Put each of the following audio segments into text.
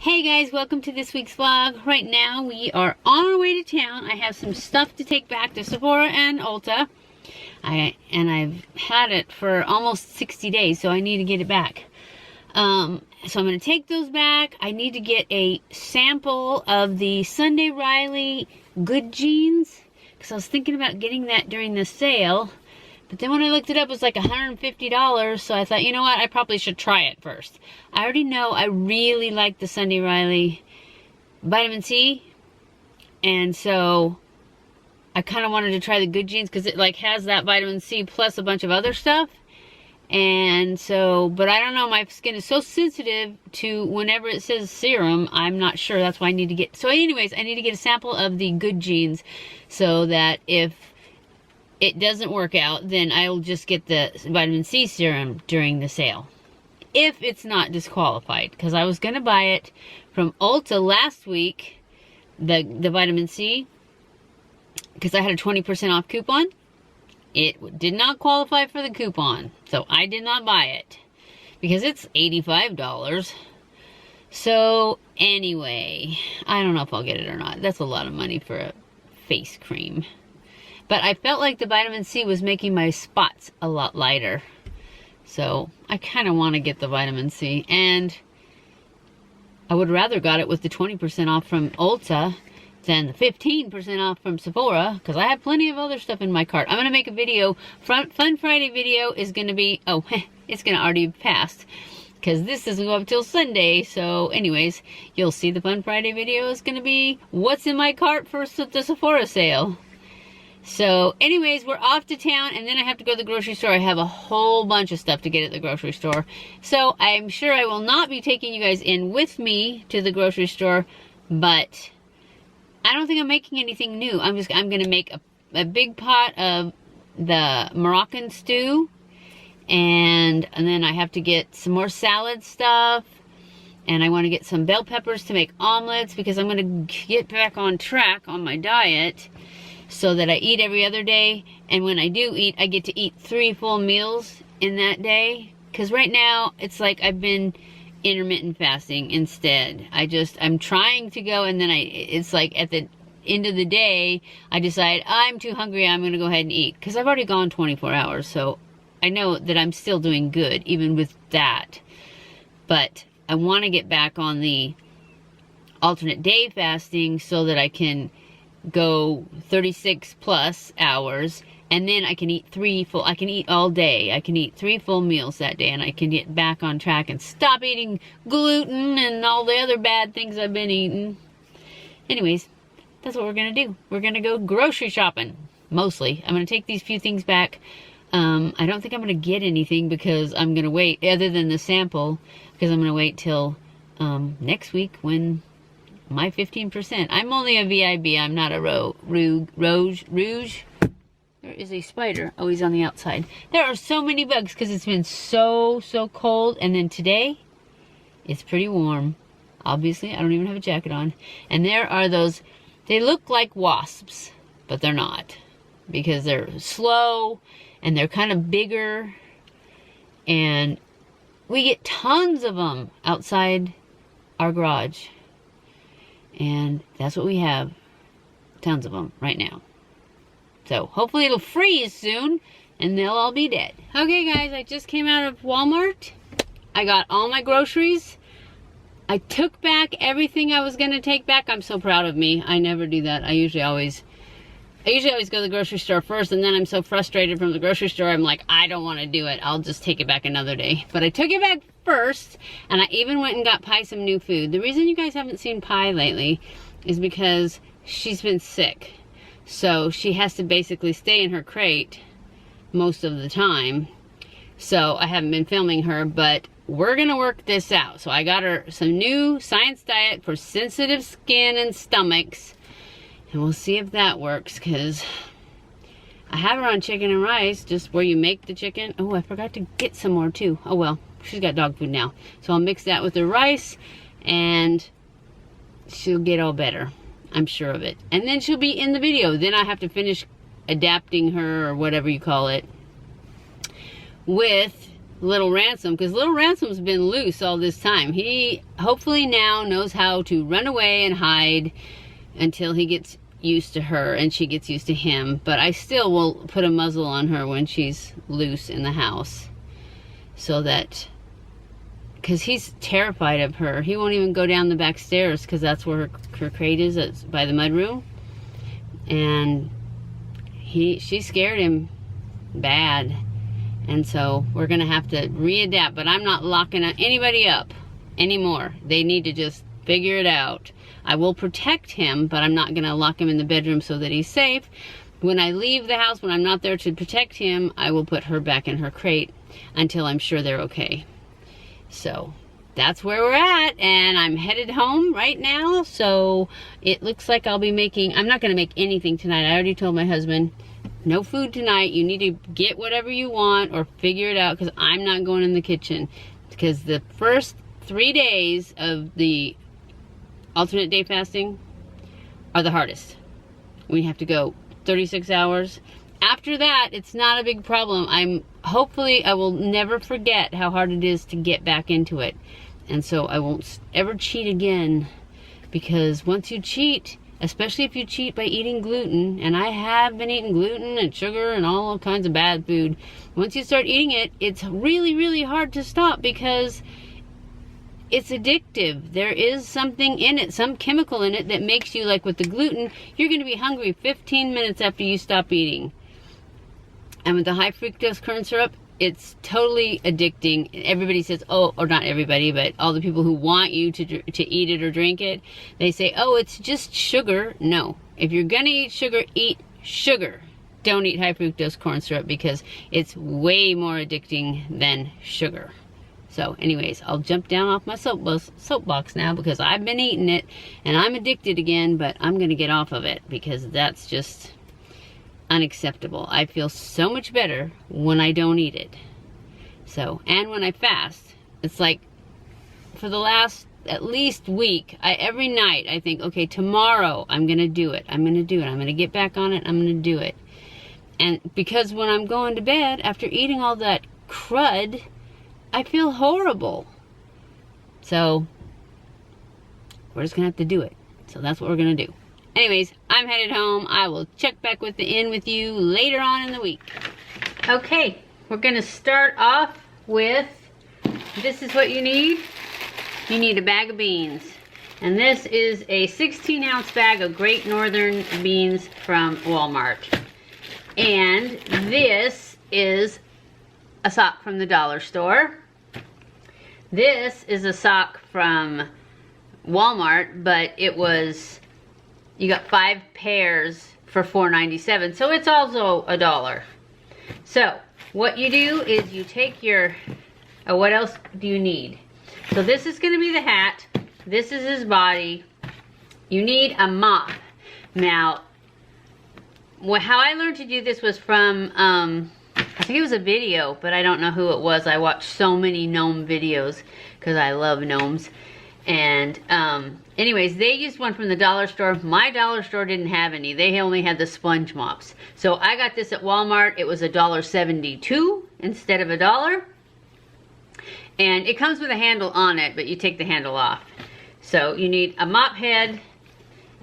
Hey guys, welcome to this week's vlog. Right now we are on our way to town. I have some stuff to take back to Sephora and Ulta. I've had it for almost 60 days, so I need to get it back. So I'm going to take those back. I need to get a sample of the Sunday Riley Good Jeans, because I was thinking about getting that during the sale. But then when I looked it up, it was like $150, so I thought, you know what, I probably should try it first. I already know I really like the Sunday Riley Vitamin C, and so I kind of wanted to try the Good Jeans because it like has that Vitamin C plus a bunch of other stuff. And so, but I don't know, my skin is so sensitive to whenever it says serum, I'm not sure. That's why I need to get, so anyways, I need to get a sample of the Good Jeans so that if it doesn't work out, then I'll just get the vitamin C serum during the sale. If it's not disqualified, because I was going to buy it from Ulta last week, the vitamin C, because I had a 20% off coupon. It did not qualify for the coupon, so I did not buy it, because it's $85. So anyway, I don't know if I'll get it or not. That's a lot of money for a face cream. But I felt like the vitamin C was making my spots a lot lighter. So I kind of want to get the vitamin C. And I would rather got it with the 20% off from Ulta than the 15% off from Sephora, because I have plenty of other stuff in my cart. I'm going to make a video. Fun Friday video is going to be, oh, it's going to already have passed, because this doesn't go up till Sunday. So anyways, you'll see the Fun Friday video is going to be what's in my cart for the Sephora sale. So anyways, we're off to town, and then I have to go to the grocery store. I have a whole bunch of stuff to get at the grocery store. So I'm sure I will not be taking you guys in with me to the grocery store, but I don't think I'm making anything new. I'm going to make a big pot of the Moroccan stew, and then I have to get some more salad stuff, and I want to get some bell peppers to make omelets, because I'm going to get back on track on my diet, so that I eat every other day, and when I do eat, I get to eat 3 full meals in that day. Because right now, it's like I've been intermittent fasting instead. I'm trying to go, and then it's like at the end of the day, I decide I'm too hungry, I'm going to go ahead and eat. Because I've already gone 24 hours, so I know that I'm still doing good, even with that. But I want to get back on the alternate day fasting so that I can go 36 plus hours, and then I can eat I can eat all day. I can eat 3 full meals that day, and I can get back on track and stop eating gluten and all the other bad things I've been eating. Anyways, that's what we're gonna do. We're gonna go grocery shopping, mostly. I'm gonna take these few things back. I don't think I'm gonna get anything, because I'm gonna wait, other than the sample, because I'm gonna wait till next week when my 15%. I'm only a VIB. I'm not a rouge. There is a spider. Oh, he's on the outside. There are so many bugs because it's been so cold. And then today, it's pretty warm. Obviously, I don't even have a jacket on. And there are those, they look like wasps, but they're not, because they're slow and they're kind of bigger. And we get tons of them outside our garage. And that's what we have. Tons of them right now. So hopefully it'll freeze soon, and they'll all be dead. Okay guys, I just came out of Walmart. I got all my groceries. I took back everything I was going to take back. I'm so proud of me. I never do that. I usually always go to the grocery store first, and then I'm so frustrated from the grocery store, I'm like, I don't want to do it. I'll just take it back another day. But I took it back first, and I even went and got Pi some new food. The reason you guys haven't seen Pi lately is because she's been sick. So she has to basically stay in her crate most of the time. So I haven't been filming her, but we're going to work this out. So I got her some new Science Diet for sensitive skin and stomachs. And we'll see if that works, because I have her on chicken and rice, just where you make the chicken. Oh, I forgot to get some more too. Oh well, she's got dog food now. So I'll mix that with the rice, and she'll get all better. I'm sure of it. And then she'll be in the video. Then I have to finish adapting her, or whatever you call it, with Little Ransom, because Little Ransom's been loose all this time. He hopefully now knows how to run away and hide until he gets used to her and she gets used to him. But I still will put a muzzle on her when she's loose in the house, so that, because he's terrified of her. He won't even go down the back stairs because that's where her crate is. It's by the mudroom, and she scared him bad. And so we're gonna have to readapt, but I'm not locking anybody up anymore. They need to just figure it out. I will protect him, but I'm not gonna lock him in the bedroom so that he's safe. When I leave the house, when I'm not there to protect him, I will put her back in her crate until I'm sure they're okay. So that's where we're at, and I'm headed home right now. So it looks like I'll be making, I'm not gonna make anything tonight. I already told my husband, no food tonight. You need to get whatever you want or figure it out, because I'm not going in the kitchen. Because the first 3 days of the alternate day fasting are the hardest. We have to go 36 hours. After that, it's not a big problem. Hopefully I will never forget how hard it is to get back into it. And so I won't ever cheat again, because once you cheat, especially if you cheat by eating gluten, and I have been eating gluten and sugar and all kinds of bad food. Once you start eating it, it's really, really hard to stop, because it's addictive. There is something in it, some chemical in it that makes you, like with the gluten, you're going to be hungry 15 minutes after you stop eating. And with the high fructose corn syrup, it's totally addicting. Everybody says, oh, or not everybody, but all the people who want you to eat it or drink it, they say, oh, it's just sugar. No, if you're gonna eat sugar. Don't eat high fructose corn syrup, because it's way more addicting than sugar. So anyways, I'll jump down off my soapbox now, because I've been eating it and I'm addicted again, but I'm gonna get off of it, because that's just unacceptable. I feel so much better when I don't eat it. So, and when I fast, it's like for the last at least week, every night I think, okay, tomorrow I'm gonna do it. I'm gonna do it. I'm gonna get back on it. I'm gonna do it. And because when I'm going to bed after eating all that crud, I feel horrible. So we're just gonna have to do it. So that's what we're gonna do. Anyways, I'm headed home. I will check back with you later on in the week. Okay, we're gonna start off with, this is what you need. You need a bag of beans. And this is a 16-ounce bag of Great Northern beans from Walmart. And this is a sock from the dollar store. This is a sock from Walmart, but it was, you got 5 pairs for $4.97, so it's also $1. So what you do is you take your, what else do you need? So this is going to be the hat. This is his body. You need a mop. Now, how I learned to do this was from, I think it was a video, but I don't know who it was. I watched so many gnome videos because I love gnomes. And anyways, they used one from the dollar store. My dollar store didn't have any. They only had the sponge mops. So I got this at Walmart. It was $1.72 instead of $1. And it comes with a handle on it, but you take the handle off. So you need a mop head.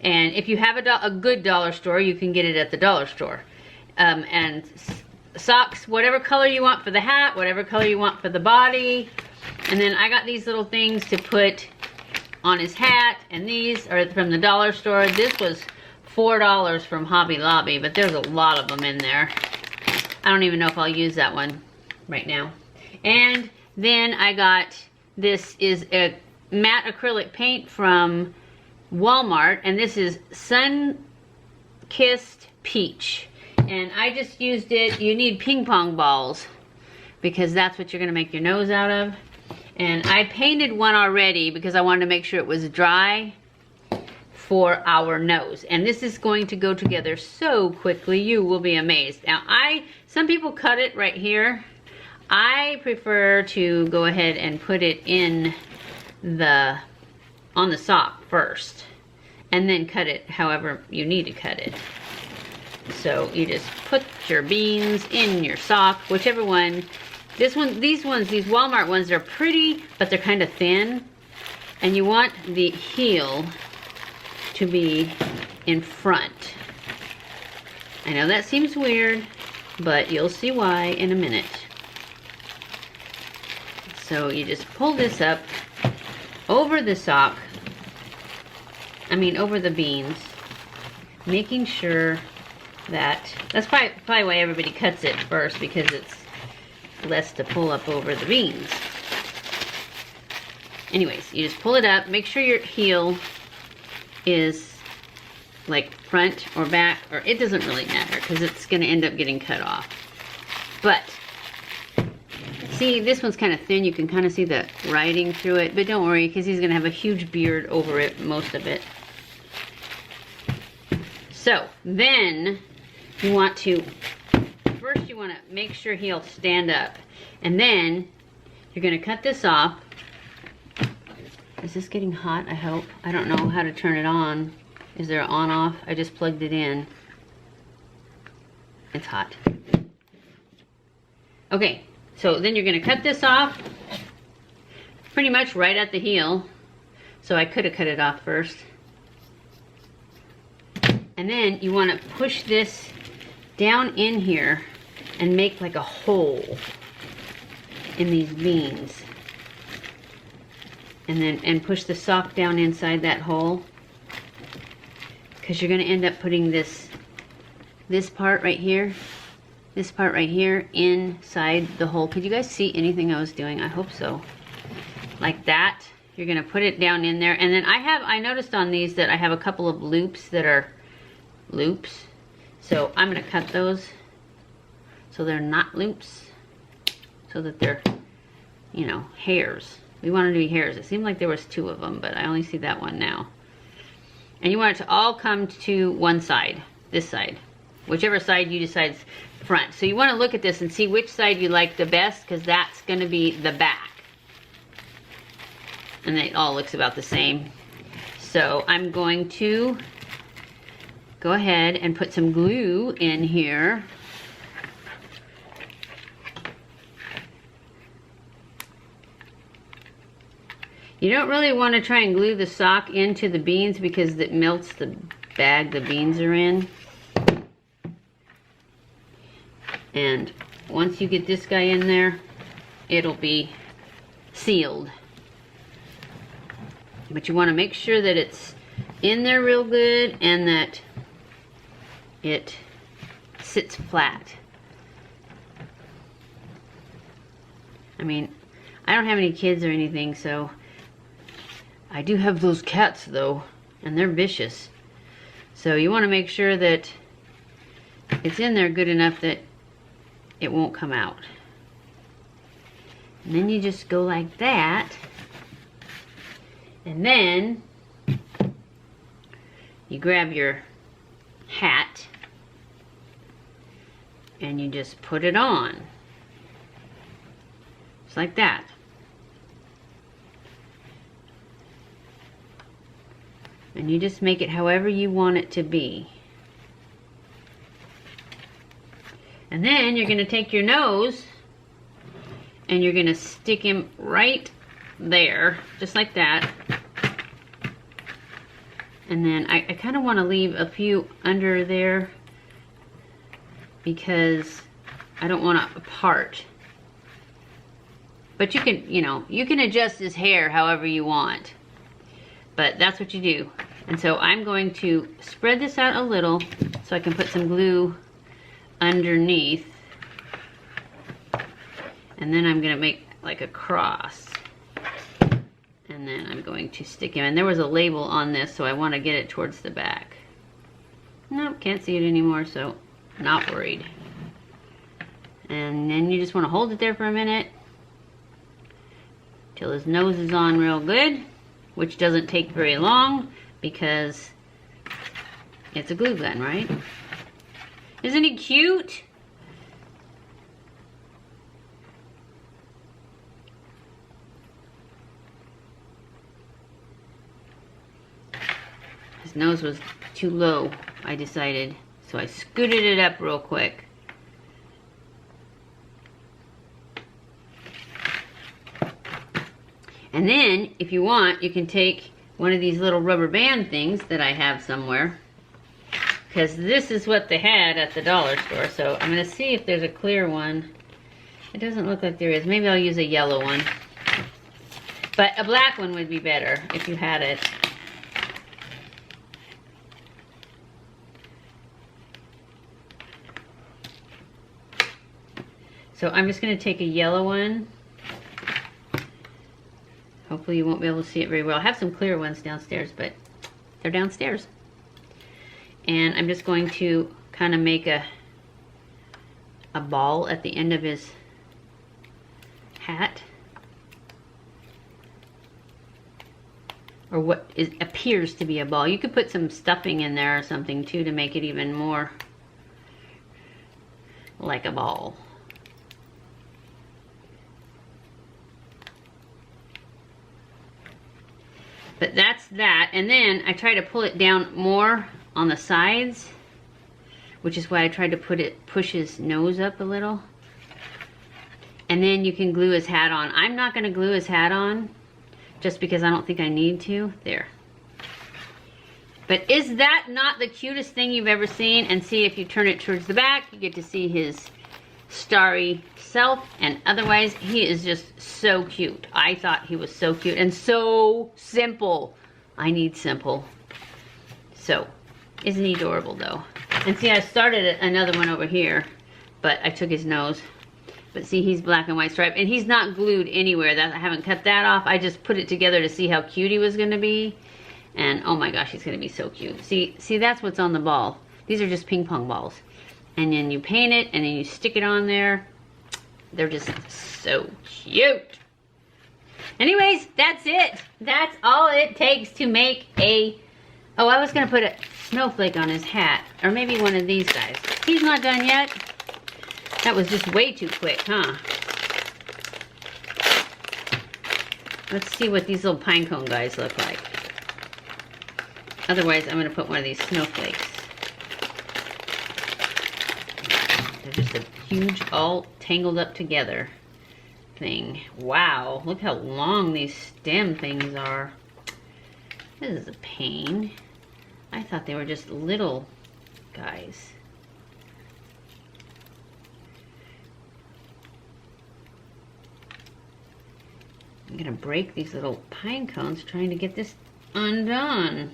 And if you have a good dollar store, you can get it at the dollar store. And socks, whatever color you want for the hat, whatever color you want for the body. And then I got these little things to put on his hat, and these are from the dollar store. This was $4 from Hobby Lobby, but there's a lot of them in there. I don't even know if I'll use that one right now. And then I got, this is a matte acrylic paint from Walmart, and this is Sunkissed Peach. And I just used it. You need ping pong balls, because that's what you're gonna make your nose out of. And I painted one already because I wanted to make sure it was dry for our nose. And this is going to go together so quickly, you will be amazed. Now, some people cut it right here. I prefer to go ahead and put it in on the sock first, and then cut it however you need to cut it. So you just put your beans in your sock, whichever one these Walmart ones, they're pretty, but they're kind of thin. And you want the heel to be in front. I know that seems weird, but you'll see why in a minute. So you just pull this up over the sock, over the beans, making sure that's probably why everybody cuts it first, because it's less to pull up over the beans. Anyways, you just pull it up, make sure your heel is like front or back, or it doesn't really matter because it's going to end up getting cut off. But see, this one's kind of thin. You can kind of see the writing through it, but don't worry because he's going to have a huge beard over it, most of it. So then you want to, first you want to make sure he'll stand up, and then you're going to cut this off. Is this getting hot? I hope. I don't know how to turn it on. Is there an on-off? I just plugged it in. It's hot. Okay, so then you're going to cut this off pretty much right at the heel. So I could have cut it off first. And then you want to push this down in here and make like a hole in these beans. And push the sock down inside that hole, because you're going to end up putting this part right here, inside the hole. Could you guys see anything I was doing? I hope so. Like that. You're going to put it down in there, and then I noticed on these that I have a couple of loops that are loops, so I'm going to cut those so they're not loops, so that they're, you know, hairs. We want it to be hairs. It seemed like there was 2 of them, but I only see that one now. And you want it to all come to one side, this side. Whichever side you decide's front. So you want to look at this and see which side you like the best, because that's going to be the back. And it all looks about the same. So I'm going to go ahead and put some glue in here. You don't really want to try and glue the sock into the beans because it melts the bag the beans are in. And once you get this guy in there, it'll be sealed. But you want to make sure that it's in there real good and that it sits flat. I mean, I don't have any kids or anything, so I do have those cats though, and they're vicious. So you want to make sure that it's in there good enough that it won't come out. And then you just go like that. And then you grab your hat and you just put it on. Just like that. And you just make it however you want it to be. And then you're going to take your nose and you're going to stick him right there, just like that. And then I kind of want to leave a few under there because I don't want to part. But you can, you know, you can adjust his hair however you want. But that's what you do. And so I'm going to spread this out a little so I can put some glue underneath. And then I'm going to make like a cross. And then I'm going to stick him. And there was a label on this, so I want to get it towards the back. Nope, can't see it anymore, so not worried. And then you just want to hold it there for a minute till his nose is on real good, which doesn't take very long because it's a glue gun, right? Isn't he cute? His nose was too low, I decided, so I scooted it up real quick. And then, if you want, you can take one of these little rubber band things that I have somewhere, because this is what they had at the dollar store. So I'm going to see if there's a clear one. It doesn't look like there is. Maybe I'll use a yellow one. But a black one would be better if you had it. So I'm just going to take a yellow one. Hopefully you won't be able to see it very well. I have some clear ones downstairs, but they're downstairs. And I'm just going to kind of make a ball at the end of his hat. Or what appears to be a ball. You could put some stuffing in there or something too to make it even more like a ball. But that's that. And then I try to pull it down more on the sides, which is why I tried to push his nose up a little. And then you can glue his hat on. I'm not going to glue his hat on just because I don't think I need to. There. But is that not the cutest thing you've ever seen? And see, if you turn it towards the back, you get to see his starry self, and otherwise he is just so cute. I thought he was so cute and so simple. I need simple. So, isn't he adorable though? And see, I started another one over here, but I took his nose. But see, he's black and white striped, and he's not glued anywhere. I haven't cut that off. I just put it together to see how cute he was going to be. And oh my gosh, he's going to be so cute. See, that's what's on the ball. These are just ping pong balls. And then you paint it, and then you stick it on there. They're just so cute. Anyways, that's it. That's all it takes to make a... Oh, I was going to put a snowflake on his hat. Or maybe one of these guys. He's not done yet. That was just way too quick, huh? Let's see what these little pine cone guys look like. Otherwise, I'm going to put one of these snowflakes. They're just a huge, all tangled up together thing. Wow, look how long these stem things are. This is a pain. I thought they were just little guys. I'm gonna break these little pine cones trying to get this undone.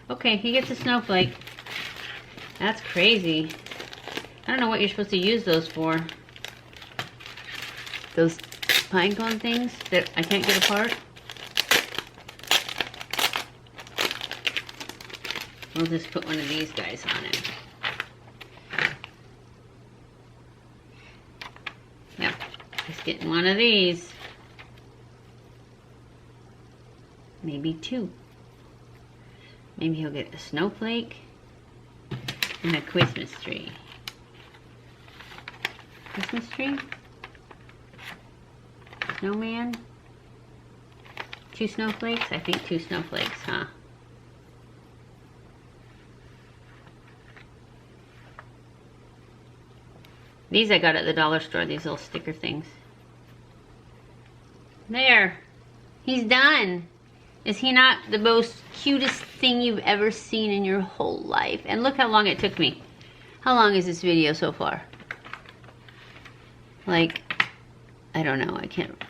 Okay, he gets a snowflake. That's crazy. I don't know what you're supposed to use those for. Those pine cone things that I can't get apart. We'll just put one of these guys on it. Yep, just getting one of these. Maybe two. Maybe he'll get a snowflake and a Christmas tree. Christmas tree? Snowman? 2 snowflakes? I think 2 snowflakes, huh? These I got at the dollar store, these little sticker things. There. He's done. Is he not the most cutest thing you've ever seen in your whole life? And look how long it took me. How long is this video so far? Like, I don't know,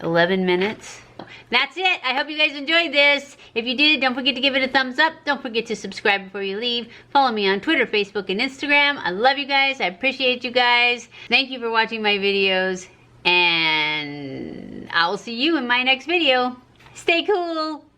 11 minutes? That's it. I hope you guys enjoyed this. If you did, don't forget to give it a thumbs up. Don't forget to subscribe before you leave. Follow me on Twitter, Facebook, and Instagram. I love you guys. I appreciate you guys. Thank you for watching my videos. And I'll see you in my next video. Stay cool.